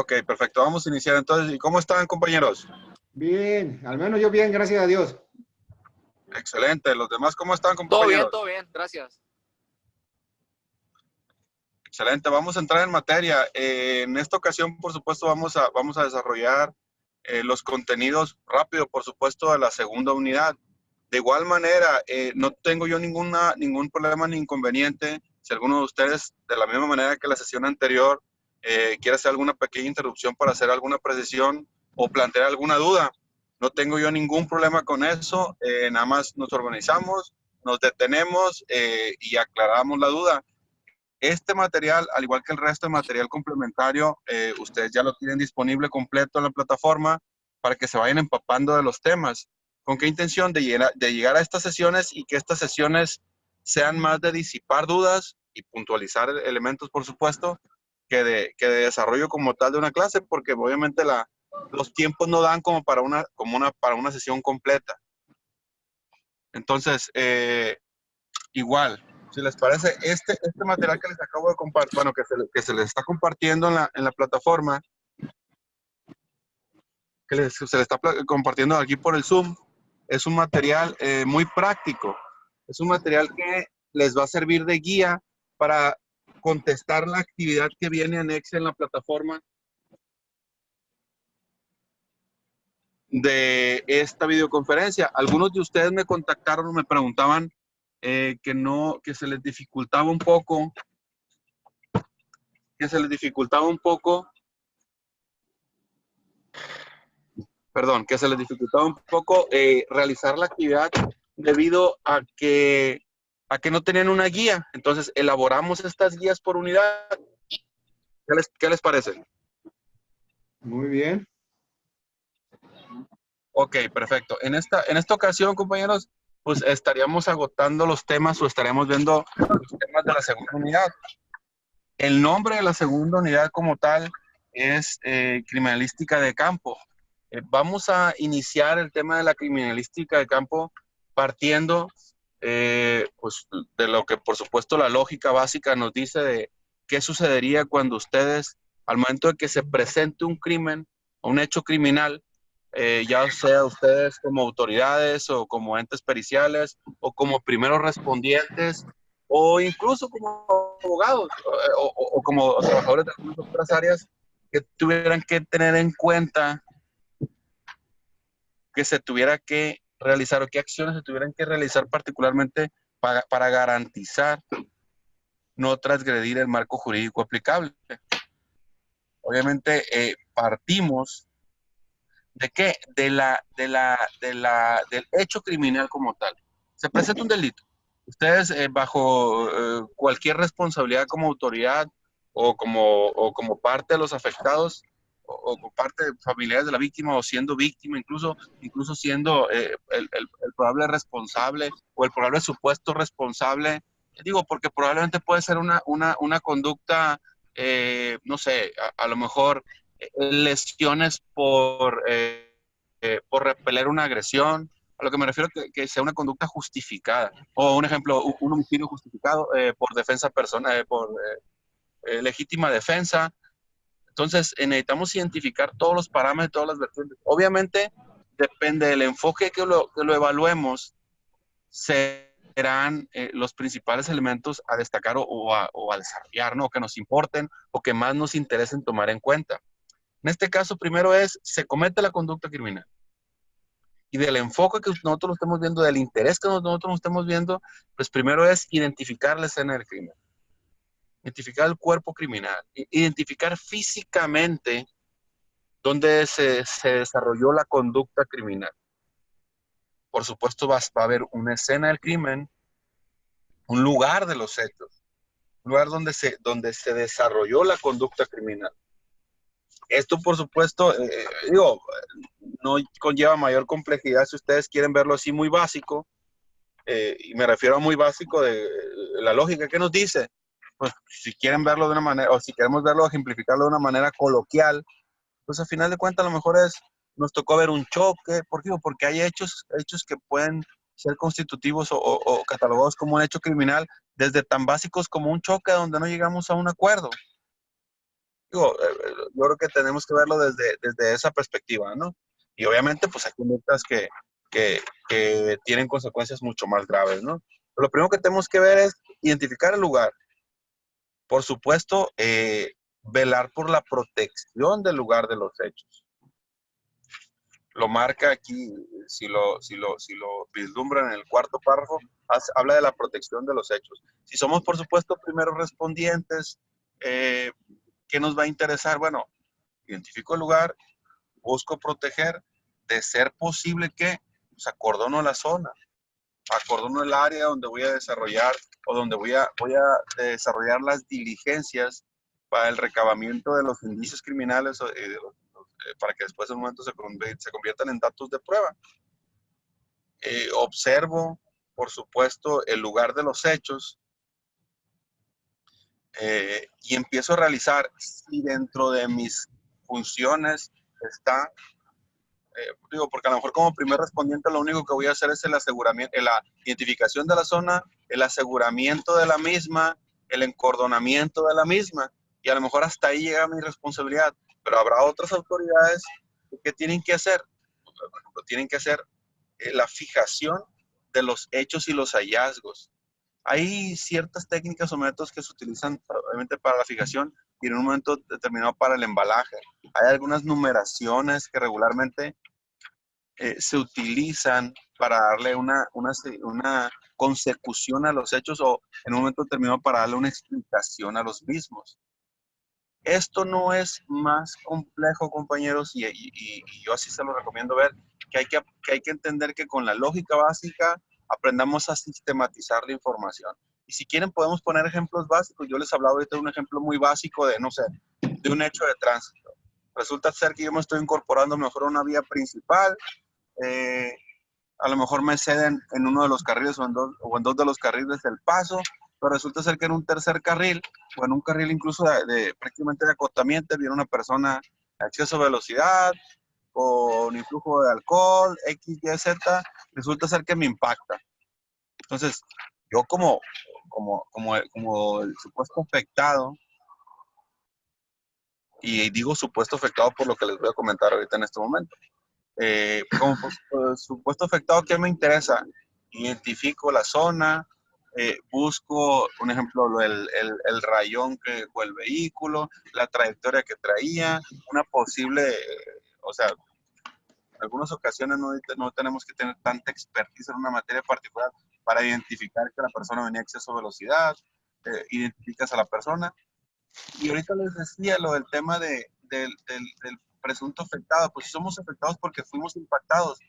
Ok, perfecto. Vamos a iniciar entonces. ¿Y cómo están, compañeros? Bien, al menos yo bien, gracias a Dios. Excelente. ¿Los demás cómo están, compañeros? Todo bien, gracias. Excelente. Vamos a entrar en materia. En esta ocasión, por supuesto, vamos a desarrollar los contenidos rápido, por supuesto, de la segunda unidad. De igual manera, no tengo yo ningún problema ni inconveniente. Si alguno de ustedes, de la misma manera que la sesión anterior, quiere hacer alguna pequeña interrupción para hacer alguna precisión o plantear alguna duda, no tengo yo ningún problema con eso. Nada más nos organizamos, nos detenemos y aclaramos la duda. Este material, al igual que el resto de material complementario, ustedes ya lo tienen disponible completo en la plataforma para que se vayan empapando de los temas. ¿Con qué intención? De llegar a estas sesiones y que estas sesiones sean más de disipar dudas y puntualizar elementos, por supuesto, que de desarrollo como tal de una clase, porque obviamente los tiempos no dan como para para una sesión completa. Entonces, igual, si les parece, este material que les acabo de compartir, bueno, que se les está compartiendo en la plataforma, se les está compartiendo aquí por el Zoom, es un material muy práctico. Es un material que les va a servir de guía para contestar la actividad que viene anexa en la plataforma de esta videoconferencia. Algunos de ustedes me contactaron, me preguntaban que se les dificultaba un poco, realizar la actividad debido a que no tenían una guía. Entonces, elaboramos estas guías por unidad. ¿Qué les parece? Muy bien. Ok, perfecto. En esta ocasión, compañeros, pues estaríamos agotando los temas o estaríamos viendo los temas de la segunda unidad. El nombre de la segunda unidad como tal es criminalística de campo. Vamos a iniciar el tema de la criminalística de campo partiendo pues, de lo que por supuesto la lógica básica nos dice de qué sucedería cuando ustedes, al momento de que se presente un crimen o un hecho criminal, ya sea ustedes como autoridades o como entes periciales o como primeros respondientes o incluso como abogados o como trabajadores de algunas otras áreas que tuvieran que tener en cuenta que se tuviera que realizar o qué acciones se tuvieran que realizar particularmente para garantizar no transgredir el marco jurídico aplicable. Obviamente partimos ¿de qué? Del hecho criminal como tal. Se presenta un delito. Ustedes bajo cualquier responsabilidad como autoridad o como parte de los afectados o como parte de familiares de la víctima o siendo víctima, incluso siendo el probable responsable o el probable supuesto responsable, digo, porque probablemente puede ser una conducta, no sé, a lo mejor lesiones por repeler una agresión. A lo que me refiero que sea una conducta justificada. O un ejemplo, un homicidio justificado por defensa personal, legítima defensa. Entonces, necesitamos identificar todos los parámetros, todas las vertientes. Obviamente, depende del enfoque que lo evaluemos, serán los principales elementos a destacar o a desarrollar, ¿no? Que nos importen o que más nos interesen tomar en cuenta. En este caso, primero se comete la conducta criminal. Y del enfoque que nosotros estamos viendo, del interés que nosotros nos estamos viendo, pues primero es identificar la escena del crimen, identificar el cuerpo criminal, identificar físicamente dónde se desarrolló la conducta criminal. Por supuesto, va a haber una escena del crimen, un lugar de los hechos, un lugar donde se desarrolló la conducta criminal. Esto, por supuesto, digo, no conlleva mayor complejidad si ustedes quieren verlo así muy básico, y me refiero a muy básico de la lógica que nos dice, pues si quieren verlo de una manera, o si queremos verlo, ejemplificarlo de una manera coloquial, pues al final de cuentas a lo mejor nos tocó ver un choque. ¿Por qué? Porque hay hechos que pueden ser constitutivos o catalogados como un hecho criminal, desde tan básicos como un choque donde no llegamos a un acuerdo. Digo, yo creo que tenemos que verlo desde esa perspectiva, ¿no? Y obviamente, pues hay conductas que, que tienen consecuencias mucho más graves, ¿no? Pero lo primero que tenemos que ver es identificar el lugar. Por supuesto, velar por la protección del lugar de los hechos. Lo marca aquí, si lo vislumbran en el cuarto párrafo, habla de la protección de los hechos. Si somos, por supuesto, primeros respondientes, ¿qué nos va a interesar? Bueno, identifico el lugar, busco proteger, de ser posible que pues, acordono la zona, acordono el área donde voy a desarrollar o donde voy a desarrollar las diligencias para el recabamiento de los indicios criminales para que después en un momento se conviertan en datos de prueba. Observo, por supuesto, el lugar de los hechos y empiezo a realizar si dentro de mis funciones está digo, porque a lo mejor como primer respondiente lo único que voy a hacer es el aseguramiento, la identificación de la zona, el aseguramiento de la misma, el encordonamiento de la misma, y a lo mejor hasta ahí llega mi responsabilidad, pero habrá otras autoridades que tienen que hacer, por ejemplo, tienen que hacer la fijación de los hechos y los hallazgos. Hay ciertas técnicas o métodos que se utilizan obviamente para la fijación y en un momento determinado para el embalaje. Hay algunas numeraciones que regularmente se utilizan para darle una consecución a los hechos o en un momento determinado para darle una explicación a los mismos. Esto no es más complejo, compañeros, y yo así se lo recomiendo ver, que hay que entender que con la lógica básica aprendamos a sistematizar la información. Y si quieren podemos poner ejemplos básicos. Yo les hablaba ahorita de un ejemplo muy básico de, no sé, de un hecho de tránsito. Resulta ser que yo me estoy incorporando mejor a una vía principal, eh, a lo mejor me ceden en uno de los carriles o en dos de los carriles del paso, pero resulta ser que en un tercer carril o en un carril incluso prácticamente de acotamiento viene una persona a exceso de velocidad, con influjo de alcohol, X, Y, Z, resulta ser que me impacta. Entonces, yo como el supuesto afectado, y digo supuesto afectado por lo que les voy a comentar ahorita en este momento, como supuesto afectado, ¿qué me interesa? Identifico la zona, busco, un ejemplo, el rayón que dejó el vehículo, la trayectoria que traía, una posible, o sea, en algunas ocasiones no tenemos que tener tanta expertise en una materia particular para identificar que la persona venía a exceso de velocidad, identificas a la persona. Y ahorita les decía lo del tema del presunto afectado, pues si somos afectados porque fuimos impactados.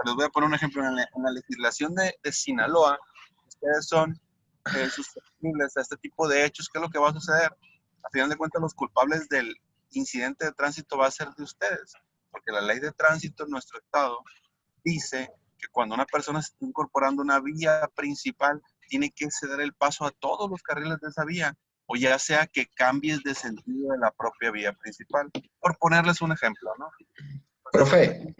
Les voy a poner un ejemplo. En la legislación de Sinaloa, ustedes son susceptibles a este tipo de hechos. ¿Qué es lo que va a suceder? A final de cuentas, los culpables del incidente de tránsito va a ser de ustedes, porque la ley de tránsito en nuestro estado dice que cuando una persona se está incorporando a una vía principal, tiene que ceder el paso a todos los carriles de esa vía, o ya sea que cambies de sentido de la propia vía principal, por ponerles un ejemplo, ¿no? Entonces, Profe,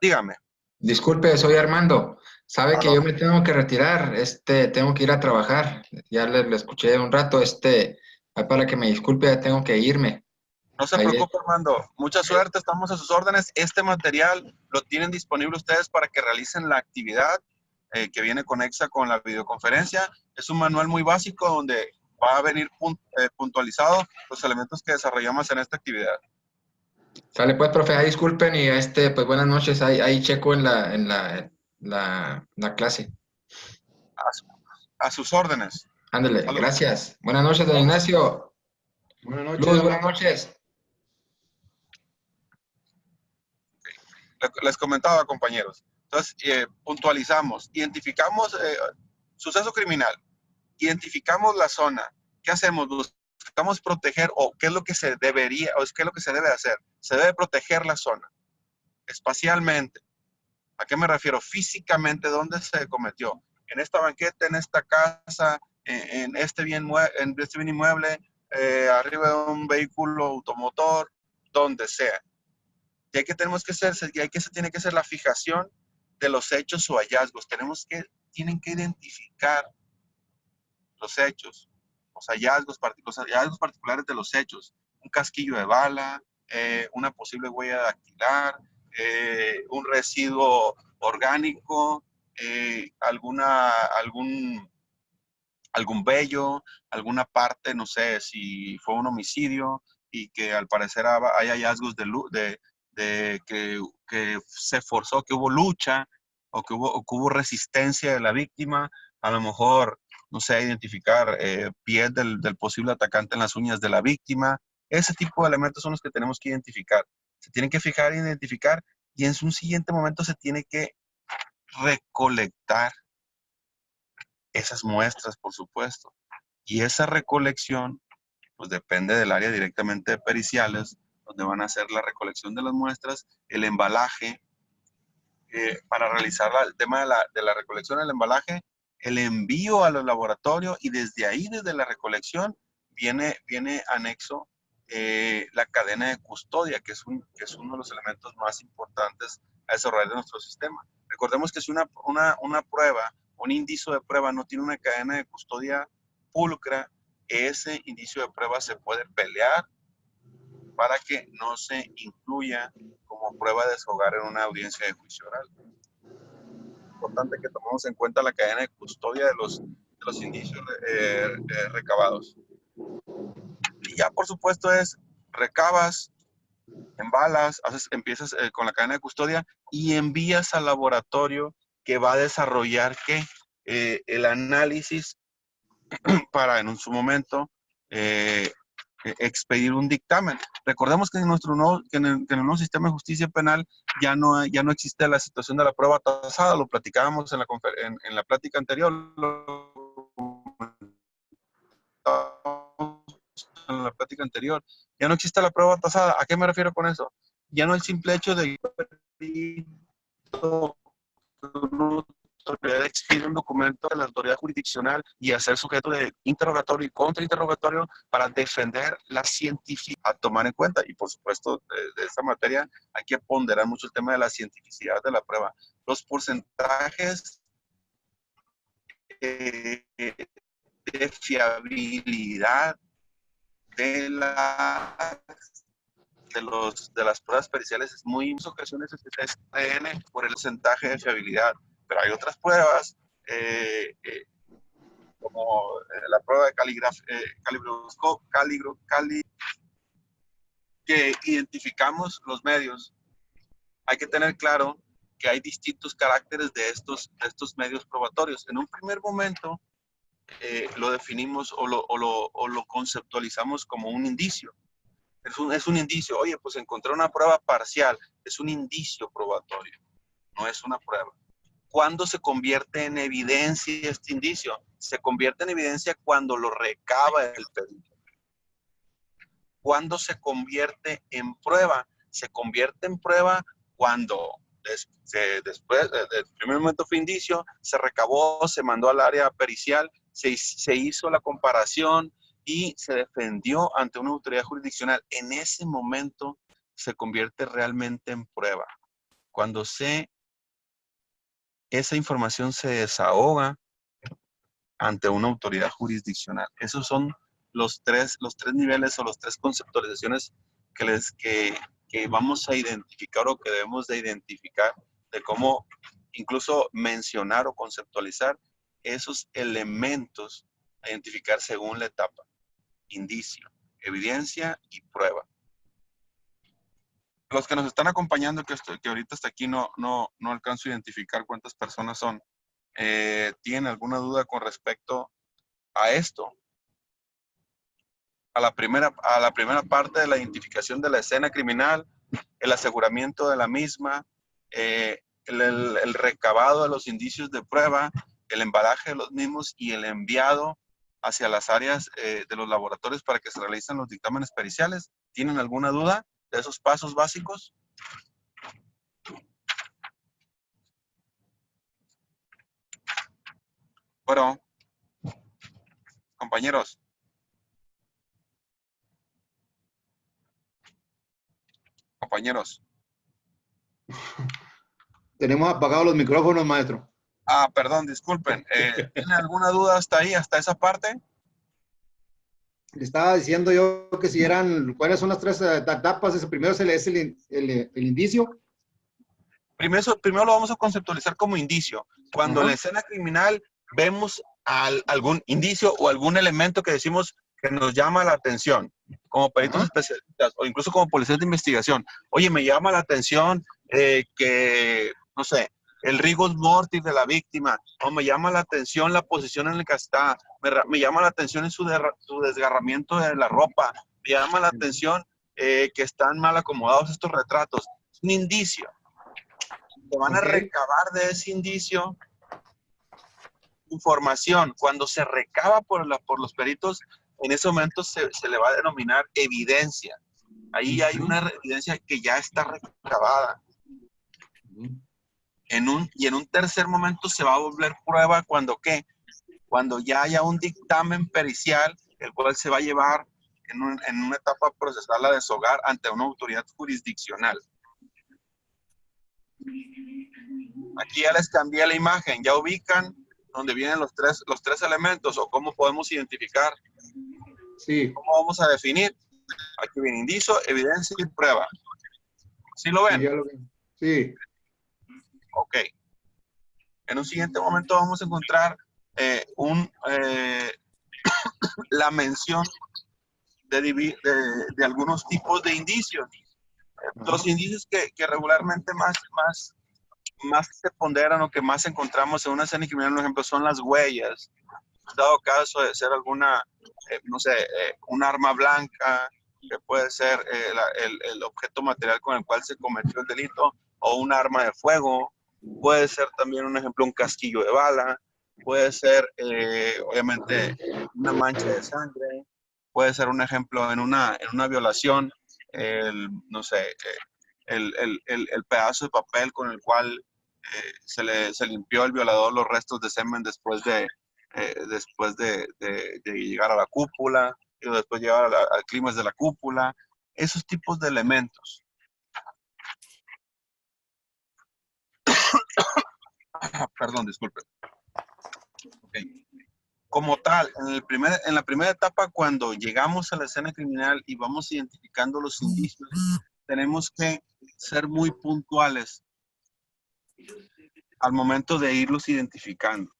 dígame. disculpe, soy Armando. Sabe que yo Perdón. me tengo que retirar, tengo que ir a trabajar. Ya le escuché un rato, ahí para que me disculpe, ya tengo que irme. No se Ahí, preocupe, Armando. Mucha suerte, estamos a sus órdenes. Este material lo tienen disponible ustedes para que realicen la actividad que viene conexa con la videoconferencia. Es un manual muy básico donde va a venir puntualizado los elementos que desarrollamos en esta actividad. sale pues, profe, ahí disculpen y pues buenas noches, ahí checo la clase. A, su- a sus órdenes. Ándale, Salud. gracias. Buenas noches, don Ignacio. Buenas noches, Luz, buenas Armando. noches. Les comentaba, compañeros. Entonces, puntualizamos, identificamos suceso criminal, identificamos la zona. ¿Qué hacemos? Buscamos proteger o qué es lo que se debería o qué es lo que se debe hacer. Se debe proteger la zona espacialmente. ¿A qué me refiero? Físicamente, ¿dónde se cometió? En esta banqueta, en esta casa, en este bien inmueble, arriba de un vehículo automotor, donde sea. Ya que tenemos que hacer, ya que se tiene que hacer la fijación de los hechos o hallazgos. Tienen que identificar los hechos, los hallazgos particulares de los hechos. un casquillo de bala, una posible huella dactilar, un residuo orgánico, algún vello, alguna parte, no sé, si fue un homicidio y que al parecer hay hallazgos de que se forzó, que hubo lucha o que hubo resistencia de la víctima, a lo mejor, no sé, identificar piel del posible atacante en las uñas de la víctima. Ese tipo de elementos son los que tenemos que identificar. Se tienen que fijar e identificar y en un siguiente momento se tiene que recolectar esas muestras, por supuesto. Y esa recolección, pues depende del área directamente de periciales, donde van a hacer la recolección de las muestras, el embalaje, para realizar el tema de la recolección, el embalaje, el envío al laboratorio y desde ahí, desde la recolección, viene anexo la cadena de custodia, que es uno de los elementos más importantes a desarrollar de nuestro sistema. Recordemos que si una prueba, un indicio de prueba no tiene una cadena de custodia pulcra, ese indicio de prueba se puede pelear para que no se incluya como prueba de deshogar en una audiencia de juicio oral. Es importante que tomemos en cuenta la cadena de custodia de los indicios recabados. Y ya, por supuesto, recabas, embalas, empiezas con la cadena de custodia y envías al laboratorio que va a desarrollar el análisis para en su momento expedir un dictamen. Recordemos que en el nuevo sistema de justicia penal ya no existe la situación de la prueba tasada, lo platicábamos en la plática anterior, ya no existe la prueba tasada. ¿A qué me refiero con eso? Ya no el simple hecho de expedir un documento de la autoridad jurisdiccional y hacer sujeto de interrogatorio y contrainterrogatorio para defender la cientificidad a tomar en cuenta. Y por supuesto, de esta materia hay que ponderar mucho el tema de la cientificidad de la prueba. Los porcentajes de fiabilidad de las pruebas periciales es muy, en muchas ocasiones es TN por el porcentaje de fiabilidad, pero hay otras pruebas como la prueba de que identificamos los medios. Hay que tener claro que hay distintos caracteres de estos medios probatorios. En un primer momento lo definimos o lo conceptualizamos como un indicio. Es un indicio. Oye, pues encontré una prueba parcial. Es un indicio probatorio, no es una prueba. ¿Cuándo se convierte en evidencia este indicio? Se convierte en evidencia cuando lo recaba el perito. ¿Cuándo se convierte en prueba? Se convierte en prueba cuando después del primer momento fue indicio, se recabó, se mandó al área pericial, se hizo la comparación y se defendió ante una autoridad jurisdiccional. En ese momento se convierte realmente en prueba. Cuando esa información se desahoga ante una autoridad jurisdiccional. Esos son los tres niveles o las tres conceptualizaciones que vamos a identificar o que debemos de identificar de cómo incluso mencionar o conceptualizar esos elementos a identificar según la etapa. Indicio, evidencia y prueba. Los que nos están acompañando, que ahorita hasta aquí no alcanzo a identificar cuántas personas son, ¿tienen alguna duda con respecto a esto? A la primera parte de la identificación de la escena criminal, el aseguramiento de la misma, el recabado de los indicios de prueba, el embalaje de los mismos y el enviado hacia las áreas de los laboratorios para que se realicen los dictámenes periciales. ¿Tienen alguna duda de esos pasos básicos? Bueno, compañeros. Compañeros. Tenemos apagados los micrófonos, maestro. Perdón, disculpen. ¿Tienen alguna duda hasta ahí, hasta esa parte? Le estaba diciendo yo que si eran, ¿cuáles son las tres etapas? Ese primero es el indicio. Primero lo vamos a conceptualizar como indicio. Cuando en la Ajá. escena criminal vemos algún indicio o algún elemento que decimos que nos llama la atención, como peritos Ajá. especialistas o incluso como policías de investigación. Oye, me llama la atención que, no sé, el rigor mortis de la víctima, o me llama la atención la posición en la que está, me llama la atención en su desgarramiento de la ropa, me llama la atención que están mal acomodados estos retratos. Es un indicio. Se van a Ok. recabar de ese indicio información. Cuando se recaba por los peritos, en ese momento se le va a denominar evidencia. Ahí hay una evidencia que ya está recabada. Y en un tercer momento se va a volver prueba cuando ¿qué? Cuando ya haya un dictamen pericial, el cual se va a llevar en una etapa procesal a deshogar ante una autoridad jurisdiccional. Aquí ya les cambié la imagen, ya ubican donde vienen los tres elementos o cómo podemos identificar, Sí. cómo vamos a definir. Aquí viene indicio, evidencia y prueba. ¿Sí lo Sí, ven? ya lo vi. Sí. Ok. En un siguiente momento vamos a encontrar la mención de algunos tipos de indicios. Ajá. Los indicios que regularmente más se ponderan o que más encontramos en una escena criminal, por ejemplo, son las huellas. Dado caso de ser alguna, no sé, un arma blanca, que puede ser el objeto material con el cual se cometió el delito, o un arma de fuego, puede ser también un ejemplo, un casquillo de bala, puede ser, obviamente, una mancha de sangre, puede ser un ejemplo en una violación, no sé, el pedazo de papel con el cual se limpió el violador los restos de semen después de llegar a la cúpula, y después llegar al clímax de la cúpula, esos tipos de elementos. Perdón, disculpe. Okay. Como tal, en la primera etapa, cuando llegamos a la escena criminal y vamos identificando los indicios, tenemos que ser muy puntuales al momento de irlos identificando.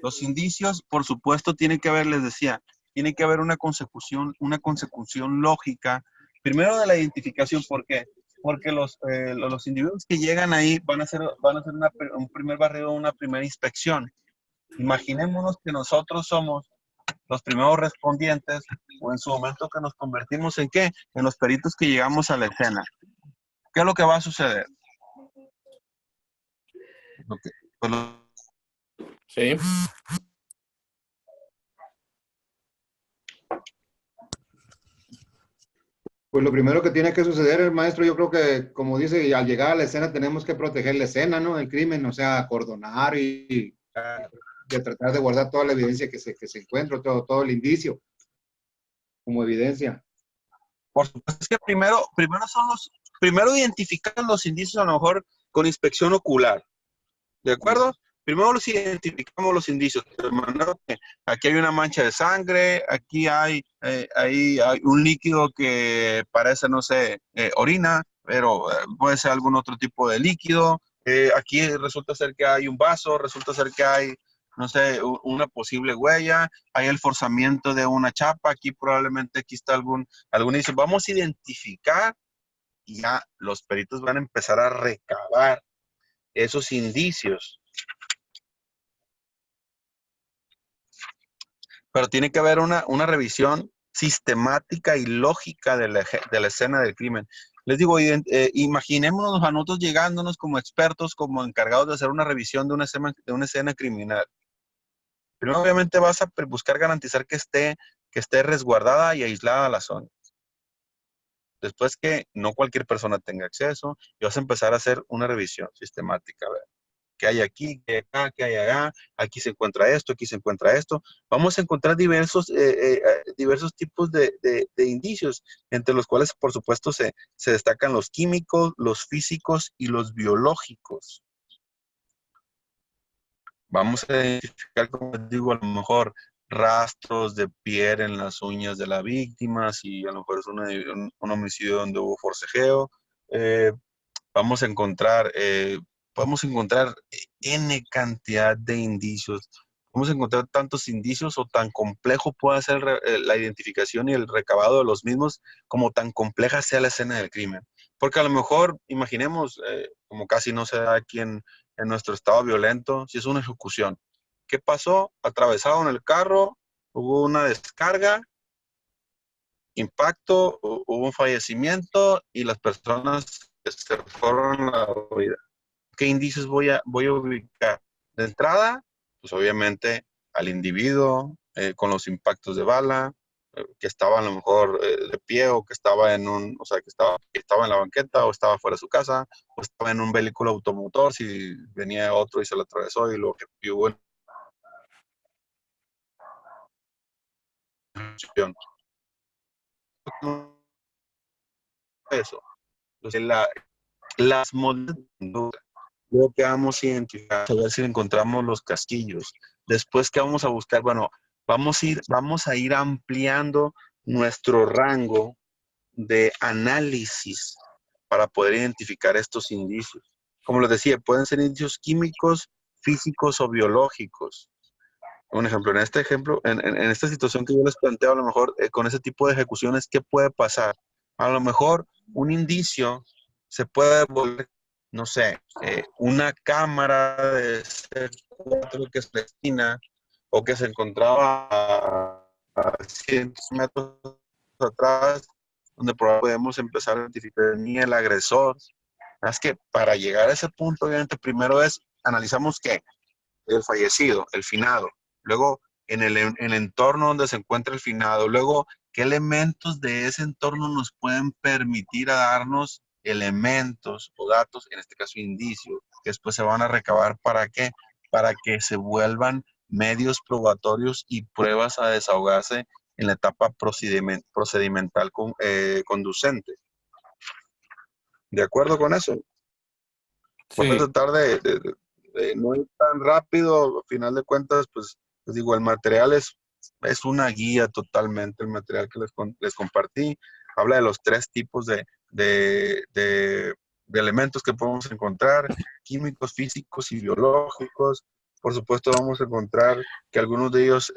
Los indicios, por supuesto, tiene que haber, les decía, tiene que haber una consecución lógica, primero de la identificación. ¿Por qué? Porque los individuos que llegan ahí van a hacer un primer barrido, una primera inspección. Imaginémonos que nosotros somos los primeros respondientes, o en su momento que nos convertimos en ¿qué? En los peritos que llegamos a la escena. ¿Qué es lo que va a suceder? Pues Sí. Pues lo primero que tiene que suceder, el maestro, yo creo que, como dice, y al llegar a la escena tenemos que proteger la escena, ¿no? El crimen, o sea, acordonar y de tratar de guardar toda la evidencia que se encuentra, todo el indicio como evidencia. por supuesto, es que primero identificar los indicios, a lo mejor con inspección ocular, ¿de acuerdo? Primero los identificamos los indicios, de manera que aquí hay una mancha de sangre, aquí hay un líquido que parece, no sé, orina, pero puede ser algún otro tipo de líquido. Aquí resulta ser que hay un vaso, resulta ser que hay, no sé, una posible huella, hay el forzamiento de una chapa, aquí probablemente aquí está algún indicio. Vamos a identificar y ya los peritos van a empezar a recabar esos indicios. Pero tiene que haber una revisión sistemática y lógica de la escena del crimen. Les digo, imaginémonos a nosotros llegándonos como expertos, como encargados de hacer una revisión de una escena criminal. Primero, obviamente, vas a buscar garantizar que esté resguardada y aislada la zona. Después que no cualquier persona tenga acceso, y vas a empezar a hacer una revisión sistemática. A ver, ¿qué hay aquí? ¿Qué hay acá? ¿Qué hay allá? Aquí se encuentra esto, aquí se encuentra esto. Vamos a encontrar diversos tipos de indicios, entre los cuales, por supuesto, se destacan los químicos, los físicos y los biológicos. Vamos a identificar, como digo, a lo mejor rastros de piel en las uñas de la víctima, si a lo mejor es un homicidio donde hubo forcejeo. Eh, vamos a encontrar, podemos encontrar N cantidad de indicios. Vamos a encontrar tantos indicios o tan complejo pueda ser la identificación y el recabado de los mismos como tan compleja sea la escena del crimen. Porque a lo mejor, imaginemos, como casi no se da aquí en nuestro estado violento, si es una ejecución. ¿Qué pasó? Atravesaron el carro, hubo una descarga, impacto, hubo un fallecimiento y las personas se fueron a la vida. ¿Qué indicios voy a ubicar? De entrada, pues obviamente al individuo con los impactos de bala, que estaba a lo mejor de pie o que estaba o sea, que estaba en la banqueta o estaba fuera de su casa o estaba en un vehículo automotor si venía otro y se lo atravesó y lo que hubo en acción. Eso. Entonces, las modelos de conducta. Luego que vamos a identificar, a ver si encontramos los casquillos. Después, ¿qué vamos a buscar? Bueno, vamos a ir ampliando nuestro rango de análisis para poder identificar estos indicios. Como les decía, pueden ser indicios químicos, físicos o biológicos. Un ejemplo, en esta situación que yo les planteo, a lo mejor con ese tipo de ejecuciones, ¿qué puede pasar? A lo mejor un indicio se puede volver, no sé, una cámara de C4 que es clandestina o que se encontraba a cientos de metros atrás, donde podemos empezar a identificar ni el agresor. Es que para llegar a ese punto, obviamente, primero analizamos qué, el fallecido, el finado. Luego, en el entorno donde se encuentra el finado. Luego, ¿qué elementos de ese entorno nos pueden permitir a darnos elementos o datos, en este caso indicios, que después se van a recabar para qué? Para que se vuelvan medios probatorios y pruebas a desahogarse en la etapa procedimental conducente. ¿De acuerdo con eso? Sí. Voy a tratar de no ir tan rápido. Al final de cuentas, pues les digo, el material es una guía totalmente, el material que les compartí. Habla de los 3 tipos de elementos que podemos encontrar, químicos, físicos y biológicos. Por supuesto, vamos a encontrar que algunos de ellos...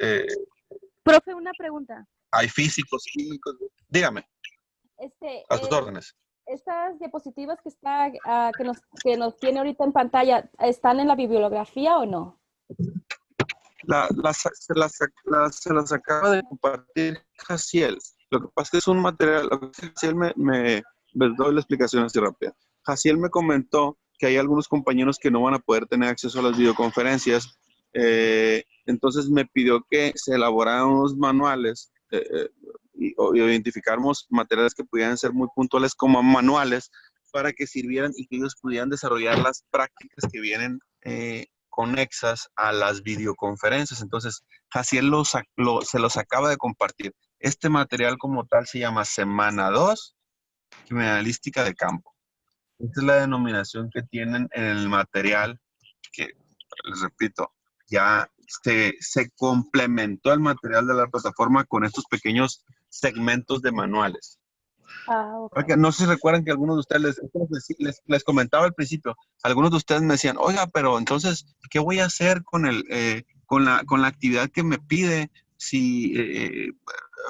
Profe, una pregunta. Hay físicos, químicos. Dígame, a sus órdenes. Estas diapositivas que nos tiene ahorita en pantalla, ¿están en la bibliografía o no? Se las acaba de compartir Jaciel. Lo que pasa es que es un material, Jaciel les doy la explicación así rápida. Jaciel me comentó que hay algunos compañeros que no van a poder tener acceso a las videoconferencias, entonces me pidió que se elaboraran unos manuales o identificáramos materiales que pudieran ser muy puntuales como manuales para que sirvieran y que ellos pudieran desarrollar las prácticas que vienen conexas a las videoconferencias. Entonces, Jaciel se los acaba de compartir. Este material como tal se llama Semana 2, Criminalística de Campo. Esta es la denominación que tienen en el material que, les repito, ya se complementó el material de la plataforma con estos pequeños segmentos de manuales. Okay. No sé si recuerdan que algunos de ustedes, les comentaba al principio, algunos de ustedes me decían, oiga, pero entonces, ¿qué voy a hacer con la actividad que me pide? Si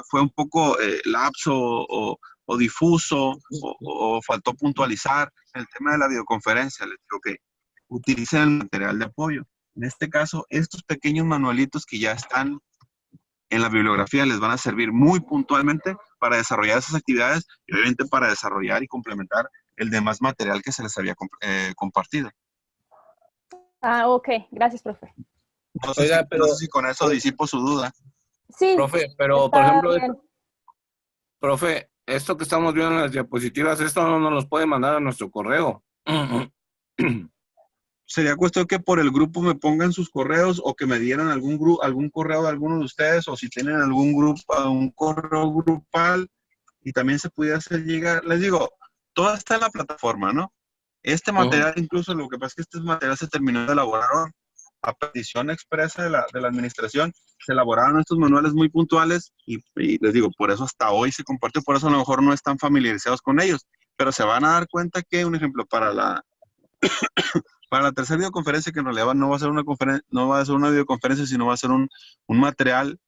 fue un poco lapso o difuso o faltó puntualizar el tema de la videoconferencia. Les digo que utilicen el material de apoyo. En este caso, estos pequeños manualitos que ya están en la bibliografía les van a servir muy puntualmente para desarrollar esas actividades y obviamente para desarrollar y complementar el demás material que se les había compartido. Ok. Gracias, profe. No sé si con eso disipo su duda. Sí. Profe, pero por ejemplo, profe, esto que estamos viendo en las diapositivas, esto no nos los puede mandar a nuestro correo. Sería cuestión que por el grupo me pongan sus correos o que me dieran algún correo de alguno de ustedes o si tienen un correo grupal y también se pudiera hacer llegar. Les digo, todo está en la plataforma, ¿no? Este material, incluso lo que pasa es que este material se terminó de elaborar a petición expresa de la administración, se elaboraron estos manuales muy puntuales y les digo, por eso hasta hoy se compartió, por eso a lo mejor no están familiarizados con ellos, pero se van a dar cuenta que, un ejemplo, para la tercera videoconferencia, que en realidad no va a ser una conferencia, no va a ser una videoconferencia, sino va a ser un material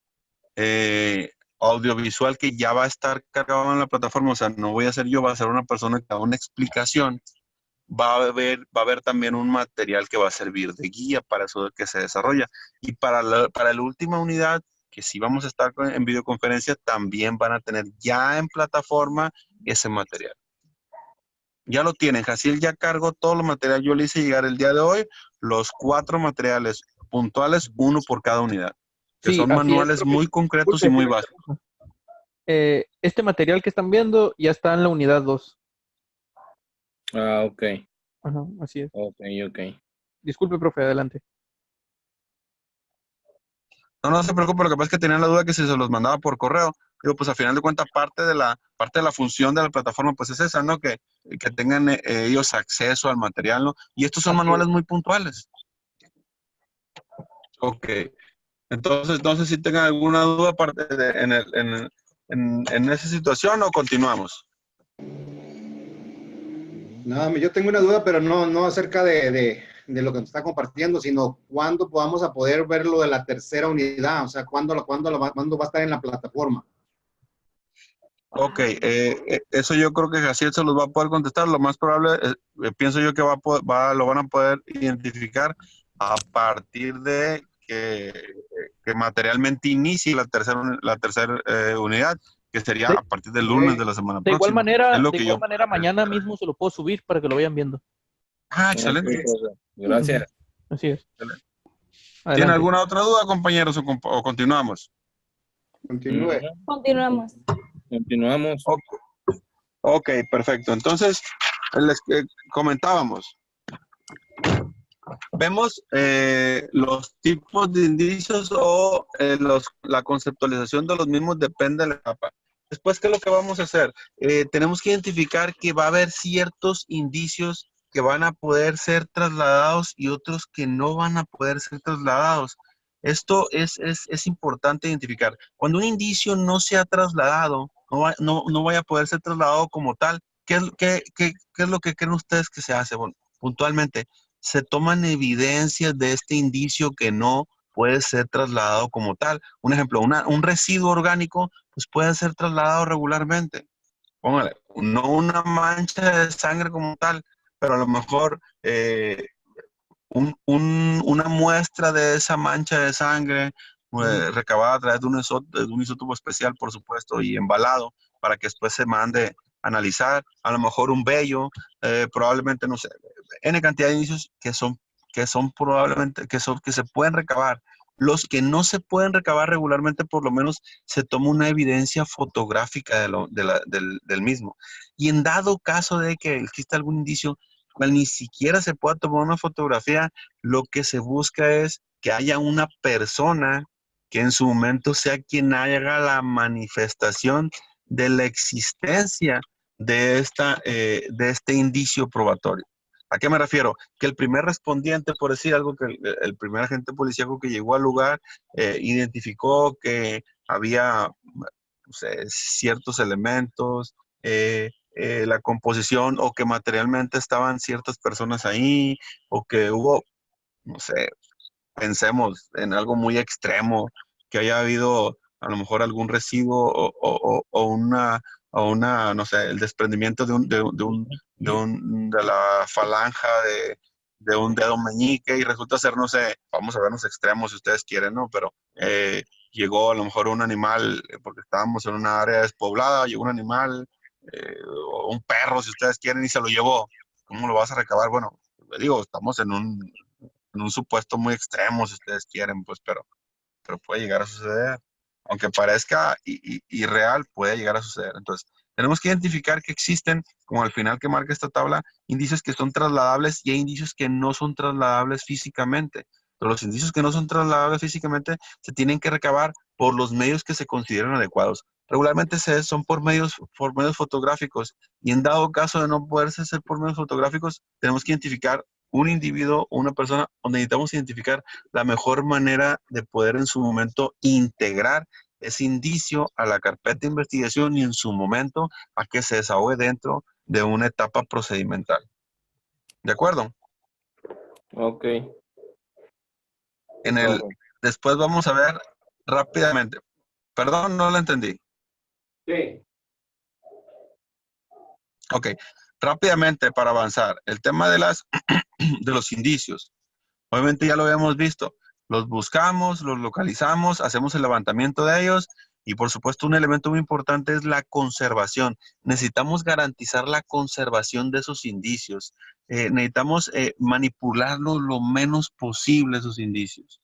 audiovisual que ya va a estar cargado en la plataforma, o sea, no voy a ser yo, va a ser una persona que haga una explicación, va a haber también un material que va a servir de guía para eso que se desarrolla. Y para la última unidad, que sí vamos a estar en videoconferencia, también van a tener ya en plataforma ese material. Ya lo tienen, Jaciel ya cargó todo el material, yo le hice llegar el día de hoy los 4 materiales puntuales, uno por cada unidad, que Sí, son así es, manuales profe. muy concretos y Disculpe, muy que le básicos. interrumpa. Este material que están viendo ya está en la unidad 2. Ah, ok. Ajá, así es. Ok. Disculpe, profe, adelante. No se preocupe, lo que pasa es que tenían la duda que si se los mandaba por correo. Digo, pues a final de cuentas, parte de la función de la plataforma, pues es esa, ¿no? Que tengan ellos acceso al material, ¿no? Y estos son Así manuales es. muy puntuales. Ok. Entonces, no sé si tengan alguna duda en esa situación o continuamos. No, yo tengo una duda, pero no acerca de lo que nos está compartiendo, sino cuándo vamos a poder ver lo de la tercera unidad, o sea, cuándo va a estar en la plataforma. Ok, eso yo creo que Jaciel se los va a poder contestar. Lo más probable, pienso yo que lo van a poder identificar a partir de que materialmente inicie la tercera unidad, que sería De, a partir del lunes de la semana de igual próxima. manera, Es lo que yo... mañana mismo se lo puedo subir para que lo vayan viendo. Ah, Ok, excelente. profe. Gracias. Así es. Excelente. ¿Tiene Adelante. alguna otra duda, compañeros, o continuamos? Continúe. Continuamos. Continuamos. Ok, perfecto. Entonces, les comentábamos. Vemos los tipos de indicios o la conceptualización de los mismos depende de la etapa. Después, ¿qué es lo que vamos a hacer? Tenemos que identificar que va a haber ciertos indicios que van a poder ser trasladados y otros que no van a poder ser trasladados. Esto es importante identificar. Cuando un indicio no se ha trasladado, no vaya a poder ser trasladado como tal, ¿qué es lo que creen ustedes que se hace? Bueno, puntualmente, se toman evidencias de este indicio que no puede ser trasladado como tal. Un ejemplo, un residuo orgánico pues puede ser trasladado regularmente. Póngale, no una mancha de sangre como tal, pero a lo mejor una muestra de esa mancha de sangre recabada a través de un isótopo especial, por supuesto, y embalado para que después se mande a analizar. A lo mejor un vello, probablemente, no sé, N cantidad de indicios que son probablemente, que se pueden recabar. Los que no se pueden recabar regularmente, por lo menos se toma una evidencia fotográfica del mismo. Y en dado caso de que exista algún indicio, cual ni siquiera se pueda tomar una fotografía, lo que se busca es que haya una persona que en su momento sea quien haga la manifestación de la existencia de este indicio probatorio. ¿A qué me refiero? Que el primer respondiente, por decir algo, que el primer agente policíaco que llegó al lugar identificó que había ciertos elementos, la composición, o que materialmente estaban ciertas personas ahí, o que hubo, no sé, pensemos en algo muy extremo, que haya habido a lo mejor algún residuo no sé, el desprendimiento de la falange de un dedo meñique y resulta ser, no sé, vamos a vernos extremos si ustedes quieren, ¿no? Pero llegó a lo mejor un animal, porque estábamos en una área despoblada, llegó un animal, o un perro si ustedes quieren y se lo llevó. ¿Cómo lo vas a recabar? Bueno, le digo, estamos en un supuesto muy extremo, si ustedes quieren, pues, pero puede llegar a suceder. Aunque parezca irreal, puede llegar a suceder. Entonces, tenemos que identificar que existen, como al final que marca esta tabla, indicios que son trasladables y hay indicios que no son trasladables físicamente. Pero los indicios que no son trasladables físicamente se tienen que recabar por los medios que se consideran adecuados. Regularmente son por medios fotográficos y en dado caso de no poderse hacer por medios fotográficos, tenemos que identificar un individuo, una persona, donde necesitamos identificar la mejor manera de poder en su momento integrar ese indicio a la carpeta de investigación y en su momento a que se desahogue dentro de una etapa procedimental. ¿De acuerdo? Ok. Después vamos a ver rápidamente. Perdón, no lo entendí. Sí. Ok, rápidamente para avanzar. El tema de los indicios. Obviamente ya lo habíamos visto. Los buscamos, los localizamos, hacemos el levantamiento de ellos y por supuesto un elemento muy importante es la conservación. Necesitamos garantizar la conservación de esos indicios. Necesitamos manipularlos lo menos posible esos indicios.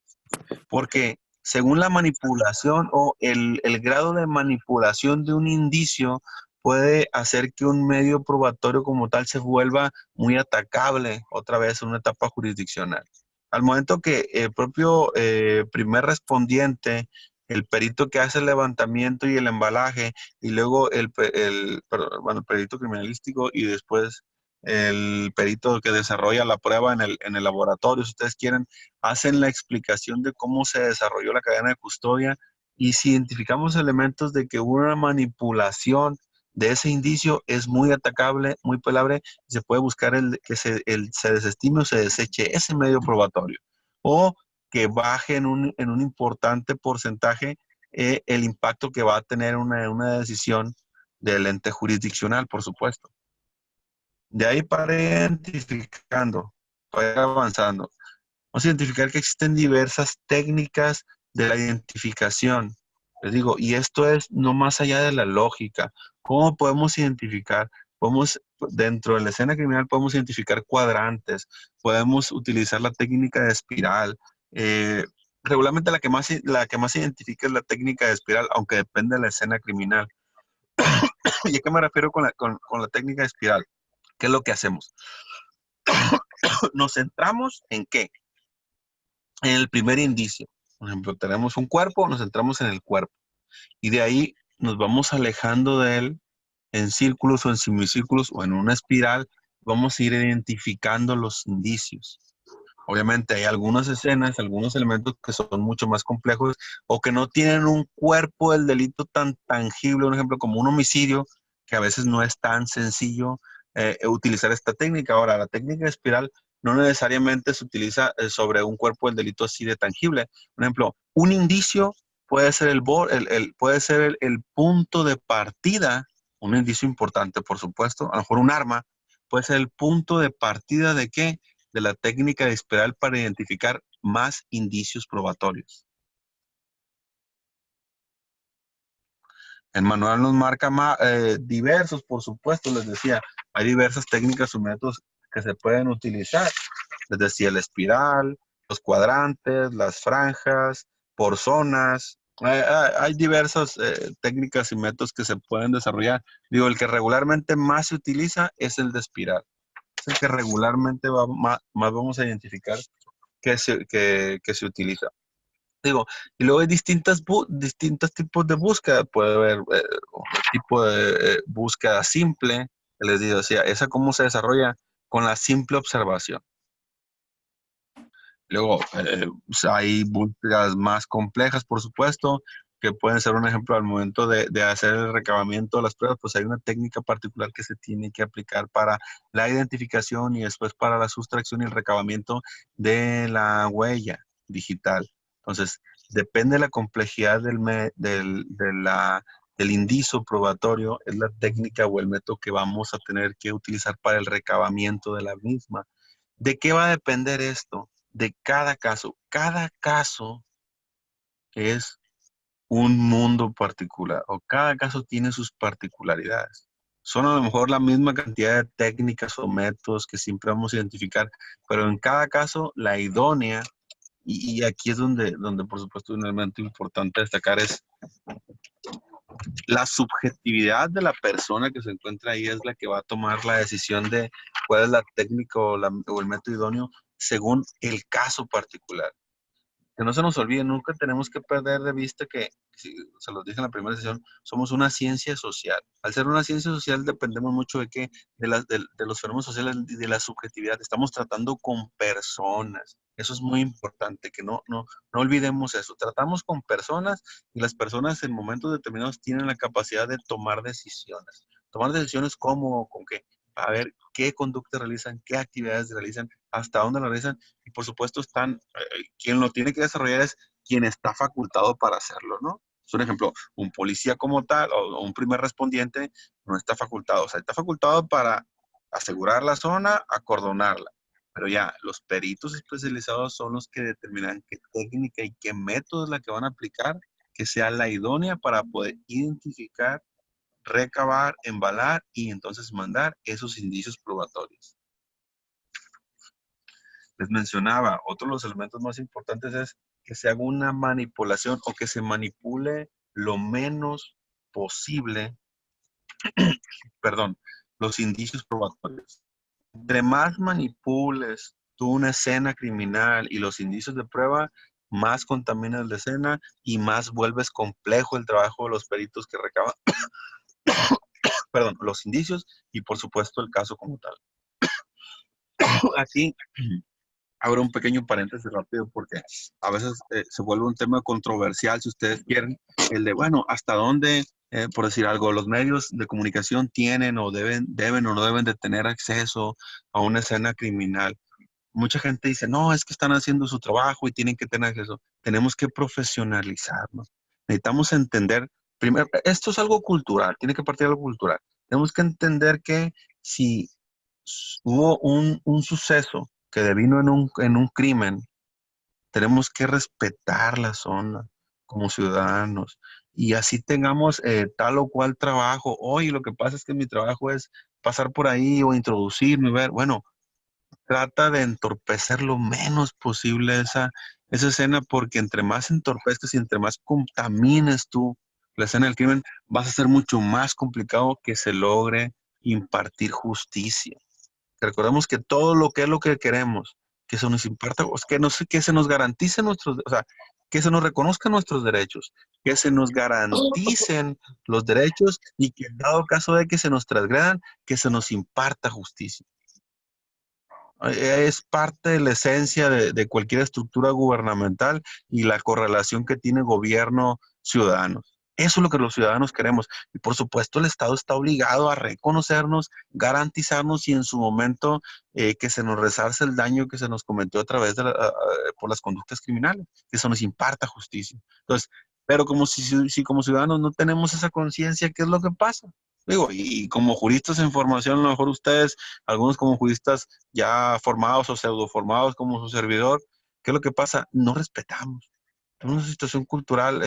Porque según la manipulación o el grado de manipulación de un indicio puede hacer que un medio probatorio como tal se vuelva muy atacable otra vez en una etapa jurisdiccional. Al momento que el propio primer respondiente, el perito que hace el levantamiento y el embalaje, y luego el perito criminalístico y después el perito que desarrolla la prueba en el laboratorio, si ustedes quieren, hacen la explicación de cómo se desarrolló la cadena de custodia y si identificamos elementos de que hubo una manipulación de ese indicio es muy atacable, muy pelable, se puede buscar que se desestime o se deseche ese medio probatorio o que baje en un importante porcentaje el impacto que va a tener una decisión del ente jurisdiccional, por supuesto. De ahí para ir identificando, para ir avanzando. Vamos a identificar que existen diversas técnicas de la identificación. Les digo, y esto es no más allá de la lógica. ¿Cómo podemos identificar? Dentro de la escena criminal podemos identificar cuadrantes, podemos utilizar la técnica de espiral. Regularmente la que más se identifica es la técnica de espiral, aunque depende de la escena criminal. ¿Y a qué me refiero con la técnica de espiral? ¿Qué es lo que hacemos? Nos centramos en qué? En el primer indicio. Por ejemplo, tenemos un cuerpo, nos centramos en el cuerpo. Y de ahí nos vamos alejando de él en círculos o en semicírculos o en una espiral. Vamos a ir identificando los indicios. Obviamente hay algunas escenas, algunos elementos que son mucho más complejos o que no tienen un cuerpo del delito tan tangible, por ejemplo, como un homicidio, que a veces no es tan sencillo utilizar esta técnica. Ahora, la técnica de espiral no necesariamente se utiliza sobre un cuerpo del delito así de tangible. Por ejemplo, un indicio puede ser puede ser el punto de partida, un indicio importante, por supuesto, a lo mejor un arma, puede ser el punto de partida de qué? De la técnica de espiral para identificar más indicios probatorios. El manual nos marca diversos, por supuesto, les decía, hay diversas técnicas o métodos que se pueden utilizar. Les decía, el espiral, los cuadrantes, las franjas, por zonas. Hay diversas técnicas y métodos que se pueden desarrollar. Digo, el que regularmente más se utiliza es el de espiral. Es el que regularmente más vamos a identificar que se utiliza. Digo, y luego hay distintos tipos de búsqueda. Puede haber un tipo de búsqueda simple, que les digo, o sea, esa cómo se desarrolla con la simple observación. Luego, hay búsquedas más complejas, por supuesto, que pueden ser un ejemplo al momento de hacer el recabamiento de las pruebas, pues hay una técnica particular que se tiene que aplicar para la identificación y después para la sustracción y el recabamiento de la huella digital. Entonces, depende de la complejidad del indicio probatorio, es la técnica o el método que vamos a tener que utilizar para el recabamiento de la misma. ¿De qué va a depender esto? De cada caso. Cada caso es un mundo particular o cada caso tiene sus particularidades. Son a lo mejor la misma cantidad de técnicas o métodos que siempre vamos a identificar, pero en cada caso la idónea, y aquí es donde por supuesto un elemento importante a destacar es la subjetividad de la persona que se encuentra ahí es la que va a tomar la decisión de cuál es la técnica o el método idóneo según el caso particular. que no se nos olvide, nunca tenemos que perder de vista que, se los dije en la primera sesión, somos una ciencia social. Al ser una ciencia social dependemos mucho de qué, de los fenómenos sociales y de la subjetividad. Estamos tratando con personas. Eso es muy importante, que no olvidemos eso. Tratamos con personas y las personas en momentos determinados tienen la capacidad de tomar decisiones. Tomar decisiones cómo, con qué, a ver qué conductas realizan, qué actividades realizan, hasta dónde lo realizan y por supuesto quien lo tiene que desarrollar es quien está facultado para hacerlo, ¿no? Es un ejemplo, un policía como tal o un primer respondiente no está facultado, o sea, está facultado para asegurar la zona, acordonarla, pero ya los peritos especializados son los que determinan qué técnica y qué método es la que van a aplicar que sea la idónea para poder identificar, recabar, embalar y entonces mandar esos indicios probatorios. Les mencionaba, otro de los elementos más importantes es que se haga una manipulación o que se manipule lo menos posible, perdón, los indicios probatorios. Entre más manipules tú una escena criminal y los indicios de prueba, más contaminas la escena y más vuelves complejo el trabajo de los peritos que recaban, perdón, los indicios y por supuesto el caso como tal. Aquí abro un pequeño paréntesis rápido porque a veces se vuelve un tema controversial, si ustedes quieren, el de, bueno, hasta dónde, por decir algo, los medios de comunicación tienen o deben o no deben de tener acceso a una escena criminal. Mucha gente dice, no, es que están haciendo su trabajo y tienen que tener acceso. Tenemos que profesionalizarnos. Necesitamos entender, primero, esto es algo cultural, tiene que partir de algo cultural. Tenemos que entender que si hubo un suceso que devino en un crimen, tenemos que respetar la zona como ciudadanos y así tengamos tal o cual trabajo. Hoy lo que pasa es que mi trabajo es pasar por ahí o introducirme y ver, bueno, trata de entorpecer lo menos posible esa escena porque entre más entorpezcas y entre más contamines tú la escena del crimen, vas a ser mucho más complicado que se logre impartir justicia. Recordemos que todo lo que es lo que queremos, que se nos imparta, que se nos garantice nuestros, o sea, que se nos reconozcan nuestros derechos, que se nos garanticen los derechos y que en dado caso de que se nos transgredan, que se nos imparta justicia. Es parte de la esencia de cualquier estructura gubernamental y la correlación que tiene gobierno-ciudadanos. Eso es lo que los ciudadanos queremos. Y por supuesto el Estado está obligado a reconocernos, garantizarnos y en su momento que se nos resarce el daño que se nos cometió a través por las conductas criminales, que se nos imparta justicia. Entonces, pero como si como ciudadanos no tenemos esa conciencia, ¿qué es lo que pasa? Digo, y como juristas en formación, a lo mejor ustedes, algunos como juristas ya formados o pseudo formados como su servidor, ¿qué es lo que pasa? No respetamos. Es una situación cultural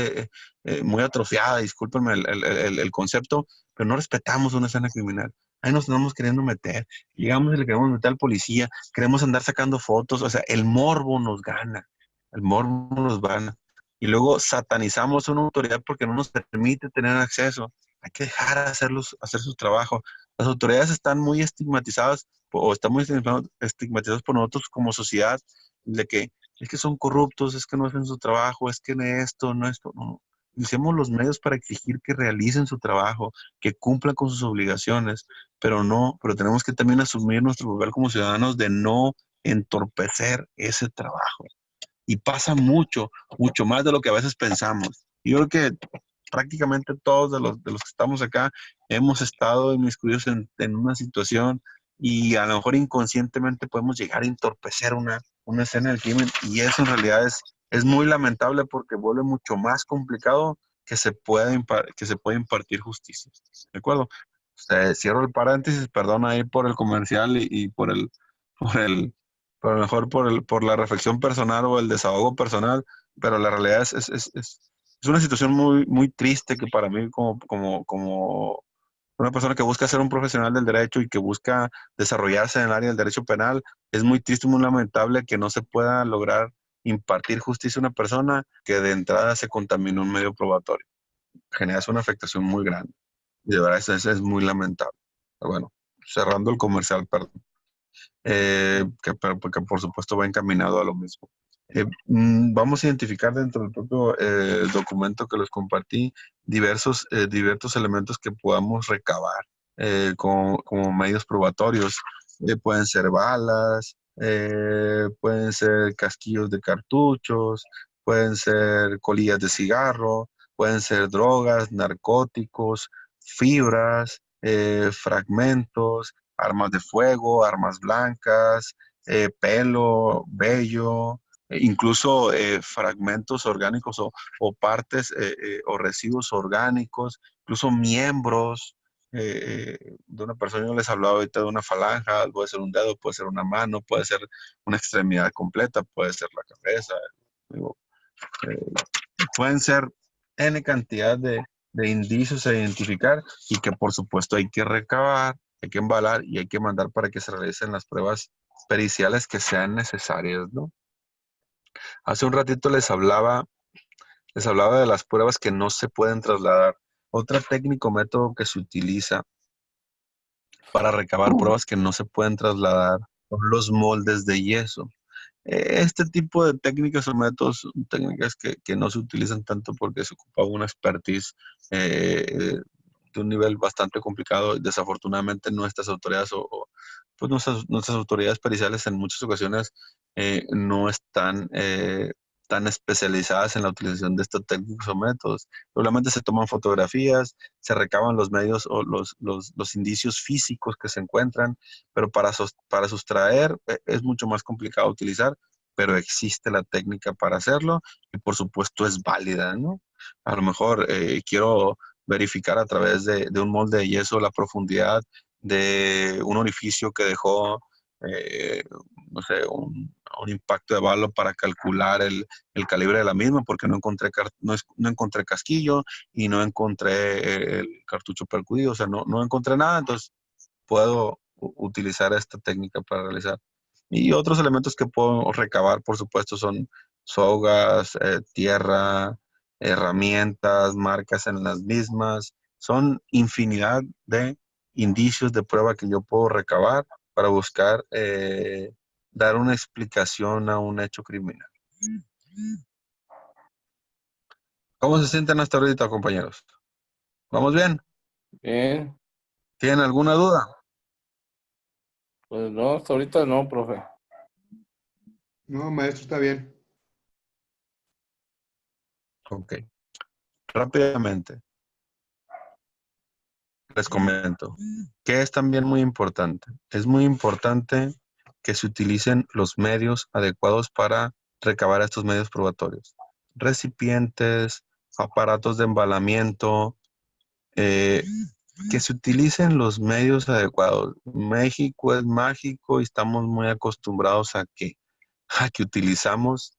muy atrofiada, discúlpenme el concepto, pero no respetamos una escena criminal. Ahí nos estamos queriendo meter, llegamos y le queremos meter al policía, queremos andar sacando fotos, o sea, el morbo nos gana, el morbo nos gana. Y luego satanizamos a una autoridad porque no nos permite tener acceso. Hay que dejar de hacer su trabajo. Las autoridades están muy estigmatizadas o están muy estigmatizadas por nosotros como sociedad, de que es que son corruptos, es que no hacen su trabajo, es que no esto, no. Usemos los medios para exigir que realicen su trabajo, que cumplan con sus obligaciones, pero tenemos que también asumir nuestro papel como ciudadanos de no entorpecer ese trabajo. Y pasa mucho, mucho más de lo que a veces pensamos. Yo creo que prácticamente todos de los que estamos acá hemos estado inmiscuidos en una situación y a lo mejor inconscientemente podemos llegar a entorpecer una escena del crimen y eso en realidad es muy lamentable porque vuelve mucho más complicado que se pueda impartir justicia. ¿De acuerdo? Cierro el paréntesis, perdón ahí por el comercial y por el, por lo mejor por la reflexión personal o el desahogo personal, pero la realidad es una situación muy, muy triste que para mí como una persona que busca ser un profesional del derecho y que busca desarrollarse en el área del derecho penal, es muy triste y muy lamentable que no se pueda lograr impartir justicia a una persona que de entrada se contaminó un medio probatorio. Genera una afectación muy grande. Y de verdad eso es muy lamentable. Pero bueno, cerrando el comercial, perdón. Que por supuesto va encaminado a lo mismo. Vamos a identificar dentro del propio documento que les compartí diversos elementos que podamos recabar como medios probatorios. Pueden ser balas, pueden ser casquillos de cartuchos, pueden ser colillas de cigarro, pueden ser drogas, narcóticos, fibras, fragmentos, armas de fuego, armas blancas, pelo, vello, incluso fragmentos orgánicos o partes o residuos orgánicos, incluso miembros de una persona. Yo les hablaba ahorita de una falange, puede ser un dedo, puede ser una mano, puede ser una extremidad completa, puede ser la cabeza. Digo, pueden ser N cantidad de indicios a identificar y que por supuesto hay que recabar, hay que embalar y hay que mandar para que se realicen las pruebas periciales que sean necesarias, ¿no? Hace un ratito les hablaba de las pruebas que no se pueden trasladar. Otra técnica o método que se utiliza para recabar pruebas que no se pueden trasladar son los moldes de yeso. Este tipo de técnicas o métodos son técnicas que no se utilizan tanto porque se ocupa una expertise de un nivel bastante complicado. Desafortunadamente nuestras autoridades pues nuestras autoridades periciales en muchas ocasiones no están tan especializadas en la utilización de estos técnicos o métodos. Solamente se toman fotografías, se recaban los medios o los indicios físicos que se encuentran, pero para sustraer es mucho más complicado utilizar, pero existe la técnica para hacerlo y por supuesto es válida, ¿no? A lo mejor quiero verificar a través de un molde de yeso la profundidad de un orificio que dejó, no sé, un impacto de bala para calcular el calibre de la misma, porque no encontré casquillo y no encontré el cartucho percudido, o sea, no encontré nada, entonces puedo utilizar esta técnica para realizar. Y otros elementos que puedo recabar, por supuesto, son sogas, tierra, herramientas, marcas en las mismas. Son infinidad de indicios de prueba que yo puedo recabar para buscar dar una explicación a un hecho criminal. ¿Cómo se sienten hasta ahorita, compañeros? ¿Vamos bien? Bien, ¿Tienen alguna duda? pues no, hasta ahorita no, profe. No, maestro, está bien. Ok. Rápidamente, les comento que es también muy importante. Es muy importante que se utilicen los medios adecuados para recabar estos medios probatorios. Recipientes, aparatos de embalamiento, que se utilicen los medios adecuados. México es mágico y estamos muy acostumbrados a que utilizamos,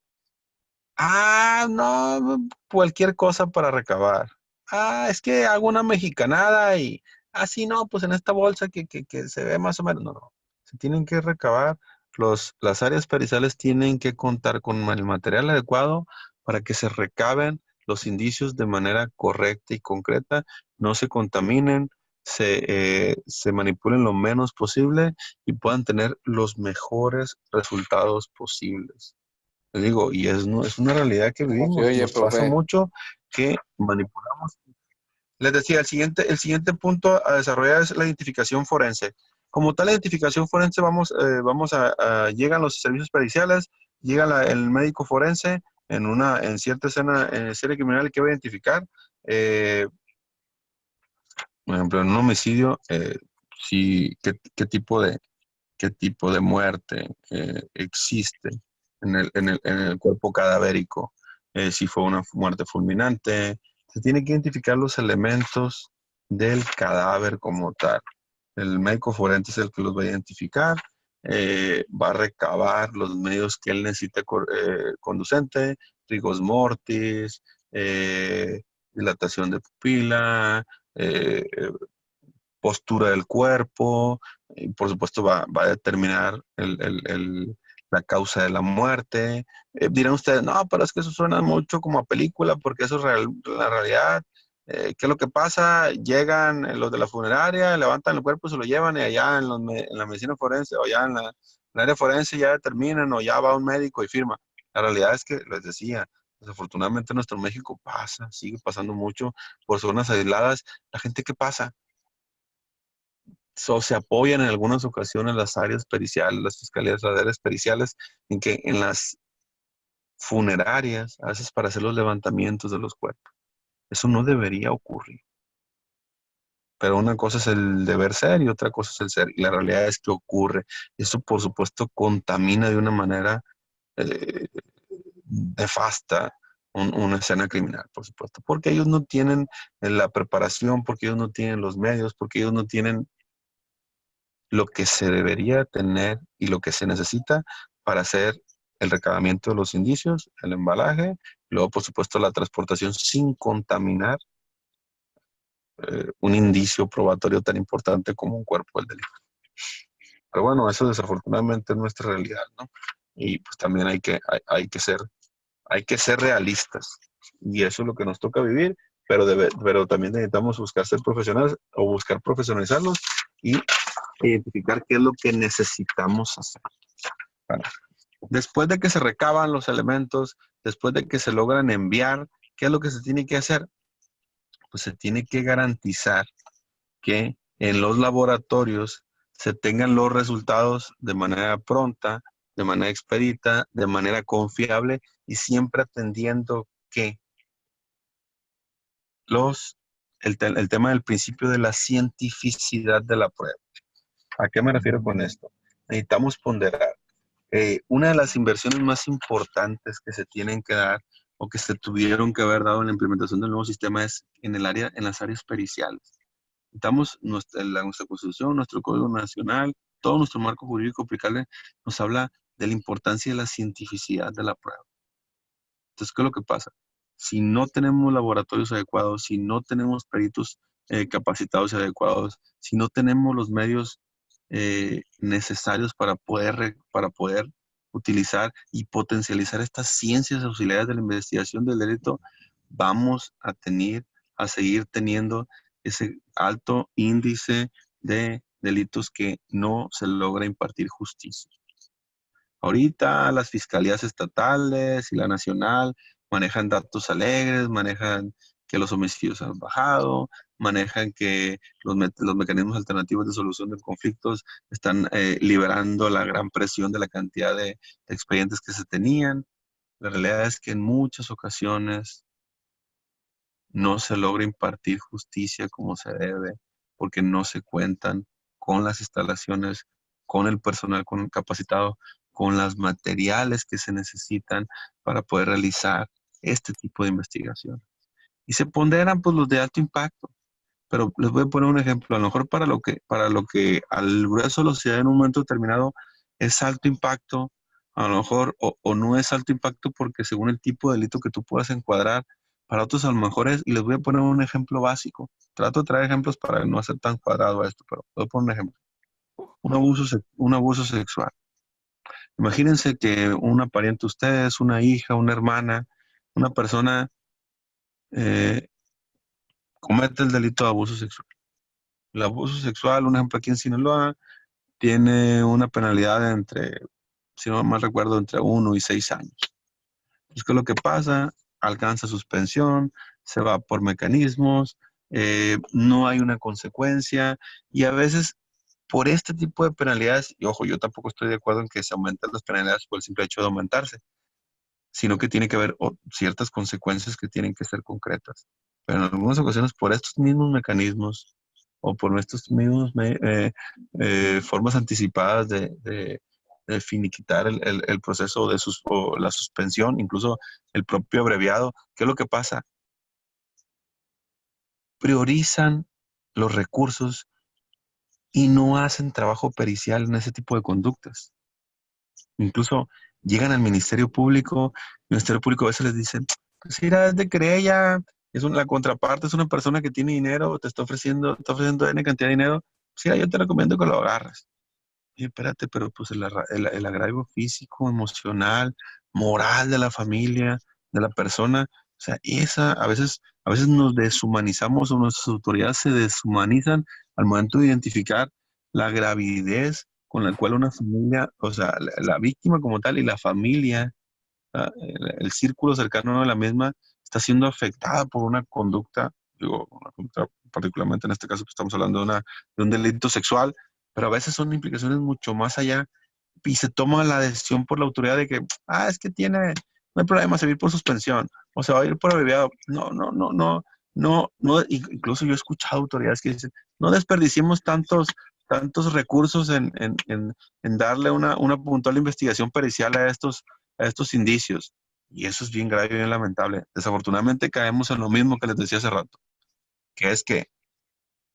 no, cualquier cosa para recabar. Es que hago una mexicanada y así no, pues en esta bolsa que se ve más o menos. No, no. Se tienen que recabar. Las áreas periciales tienen que contar con el material adecuado para que se recaben los indicios de manera correcta y concreta, no se contaminen, se manipulen lo menos posible y puedan tener los mejores resultados posibles. Les digo, y es una realidad que ¿Cómo se vivimos. oye, Nos pasa profe? mucho que manipulamos. Les decía, el siguiente punto a desarrollar es la identificación forense. Como tal, la identificación forense, llegan los servicios periciales, el médico forense en cierta escena, serie criminal que va a identificar. Por ejemplo, en un homicidio, qué tipo de muerte existe en el cuerpo cadavérico, si fue una muerte fulminante. Se tiene que identificar los elementos del cadáver como tal. El médico forense es el que los va a identificar, va a recabar los medios que él necesite conducente, rigos mortis, dilatación de pupila, eh, postura del cuerpo, y por supuesto va a determinar la causa de la muerte. Dirán ustedes, no, pero es que eso suena mucho como a película, porque eso es la realidad. ¿Qué es lo que pasa? Llegan los de la funeraria, levantan el cuerpo, se lo llevan y allá en la medicina forense o allá en el área forense ya determinan o ya va un médico y firma. La realidad es que, les decía, desafortunadamente en nuestro México pasa, sigue pasando mucho por zonas aisladas. La gente que pasa, se apoyan en algunas ocasiones las áreas periciales, las fiscalías, las áreas periciales, en que en las funerarias, a veces para hacer los levantamientos de los cuerpos. Eso no debería ocurrir. Pero una cosa es el deber ser y otra cosa es el ser. Y la realidad es que ocurre. Eso, por supuesto, contamina de una manera eh, nefasta una escena criminal, por supuesto. Porque ellos no tienen la preparación, porque ellos no tienen los medios, porque ellos no tienen lo que se debería tener y lo que se necesita para hacer el recabamiento de los indicios, el embalaje, y luego, por supuesto, la transportación sin contaminar un indicio probatorio tan importante como un cuerpo del delito. Pero bueno, eso desafortunadamente es nuestra realidad, ¿no? Y pues también hay que ser realistas. Y eso es lo que nos toca vivir, pero también necesitamos buscar ser profesionales o buscar profesionalizarnos y identificar qué es lo que necesitamos hacer. Bueno, después de que se recaban los elementos, después de que se logran enviar, ¿qué es lo que se tiene que hacer? Pues se tiene que garantizar que en los laboratorios se tengan los resultados de manera pronta, de manera expedita, de manera confiable y siempre atendiendo que el tema del principio de la cientificidad de la prueba. ¿A qué me refiero con esto? Necesitamos ponderar. Una de las inversiones más importantes que se tienen que dar o que se tuvieron que haber dado en la implementación del nuevo sistema es en las áreas periciales. Necesitamos nuestra Constitución, nuestro Código Nacional, todo nuestro marco jurídico aplicable nos habla de la importancia de la cientificidad de la prueba. Entonces, ¿qué es lo que pasa? Si no tenemos laboratorios adecuados, si no tenemos peritos capacitados y adecuados, si no tenemos los medios necesarios para poder utilizar y potencializar estas ciencias auxiliares de la investigación del delito, vamos a seguir teniendo ese alto índice de delitos que no se logra impartir justicia. Ahorita las fiscalías estatales y la nacional manejan datos alegres, manejan que los homicidios han bajado, manejan que los mecanismos alternativos de solución de conflictos están liberando la gran presión de la cantidad de expedientes que se tenían. La realidad es que en muchas ocasiones no se logra impartir justicia como se debe porque no se cuentan con las instalaciones, con el personal capacitado, con los materiales que se necesitan para poder realizar este tipo de investigación. Y se ponderan pues los de alto impacto. Pero les voy a poner un ejemplo. A lo mejor para lo que al grueso de la sociedad en un momento determinado es alto impacto, a lo mejor o no es alto impacto porque según el tipo de delito que tú puedas encuadrar, para otros a lo mejor es, y les voy a poner un ejemplo básico. Trato de traer ejemplos para no hacer tan cuadrado esto, pero voy a poner un ejemplo. Un abuso sexual. Imagínense que una pariente de ustedes, una hija, una hermana, una persona comete el delito de abuso sexual. El abuso sexual, un ejemplo aquí en Sinaloa, tiene una penalidad de entre, si no mal recuerdo, entre 1 y 6 años. Entonces, ¿qué es lo que pasa? Alcanza suspensión, se va por mecanismos, no hay una consecuencia y a veces por este tipo de penalidades, y ojo, yo tampoco estoy de acuerdo en que se aumenten las penalidades por el simple hecho de aumentarse, sino que tiene que haber ciertas consecuencias que tienen que ser concretas. Pero en algunas ocasiones, por estos mismos mecanismos o por estos mismos formas anticipadas de finiquitar el proceso o la suspensión, incluso el propio abreviado, ¿qué es lo que pasa? Priorizan los recursos y no hacen trabajo pericial en ese tipo de conductas. Incluso llegan al Ministerio Público, el Ministerio Público a veces les dice, pues mira, es de querella, la contraparte es una persona que tiene dinero, te está ofreciendo N cantidad de dinero, pues mira, yo te recomiendo que lo agarres. Y espérate, pero pues el agravio físico, emocional, moral de la familia, de la persona, o sea, a veces nos deshumanizamos o nuestras autoridades se deshumanizan al momento de identificar la gravidez con la cual una familia, o sea, la víctima como tal y la familia el círculo cercano a la misma está siendo afectada por una conducta, digo, una conducta particularmente en este caso, pues estamos hablando de un delito sexual, pero a veces son implicaciones mucho más allá y se toma la decisión por la autoridad de que, es que no hay problema, se va a ir por suspensión o se va a ir por abreviado. No, incluso yo he escuchado autoridades que dicen, no desperdiciemos tantos recursos en darle una puntual investigación pericial a estos indicios. Y eso es bien grave y bien lamentable. Desafortunadamente caemos en lo mismo que les decía hace rato, que es que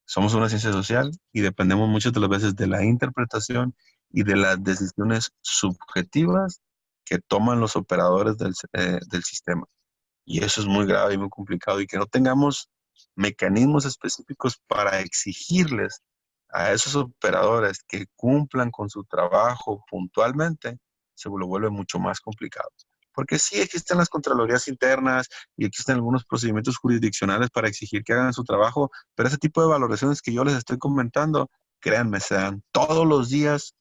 somos una ciencia social y dependemos muchas de las veces de la interpretación y de las decisiones subjetivas que toman los operadores del sistema. Y eso es muy grave y muy complicado, y que no tengamos mecanismos específicos para exigirles a esos operadores que cumplan con su trabajo puntualmente, se lo vuelve mucho más complicado. Porque sí existen las contralorías internas y existen algunos procedimientos jurisdiccionales para exigir que hagan su trabajo, pero ese tipo de valoraciones que yo les estoy comentando, créanme, se dan todos los días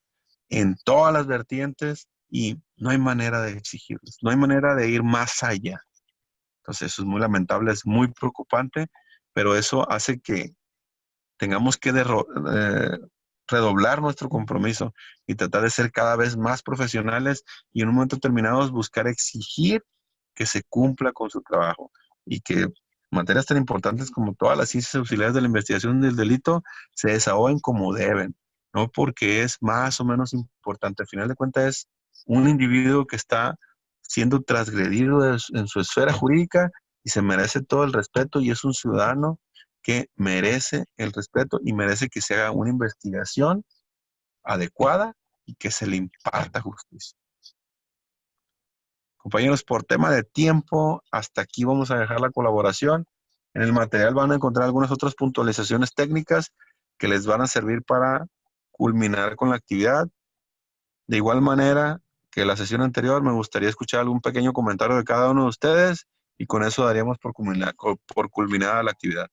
en todas las vertientes y no hay manera de exigirles, no hay manera de ir más allá. Entonces eso es muy lamentable, es muy preocupante, pero eso hace que tengamos que redoblar nuestro compromiso y tratar de ser cada vez más profesionales y en un momento determinado buscar exigir que se cumpla con su trabajo y que materias tan importantes como todas las ciencias auxiliares de la investigación del delito se desahoguen como deben, no porque es más o menos importante. Al final de cuentas es un individuo que está siendo transgredido en su esfera jurídica y se merece todo el respeto y es un ciudadano que merece el respeto y merece que se haga una investigación adecuada y que se le imparta justicia. Compañeros, por tema de tiempo, hasta aquí vamos a dejar la colaboración. En el material van a encontrar algunas otras puntualizaciones técnicas que les van a servir para culminar con la actividad. De igual manera que la sesión anterior, me gustaría escuchar algún pequeño comentario de cada uno de ustedes y con eso daríamos por culminada la actividad.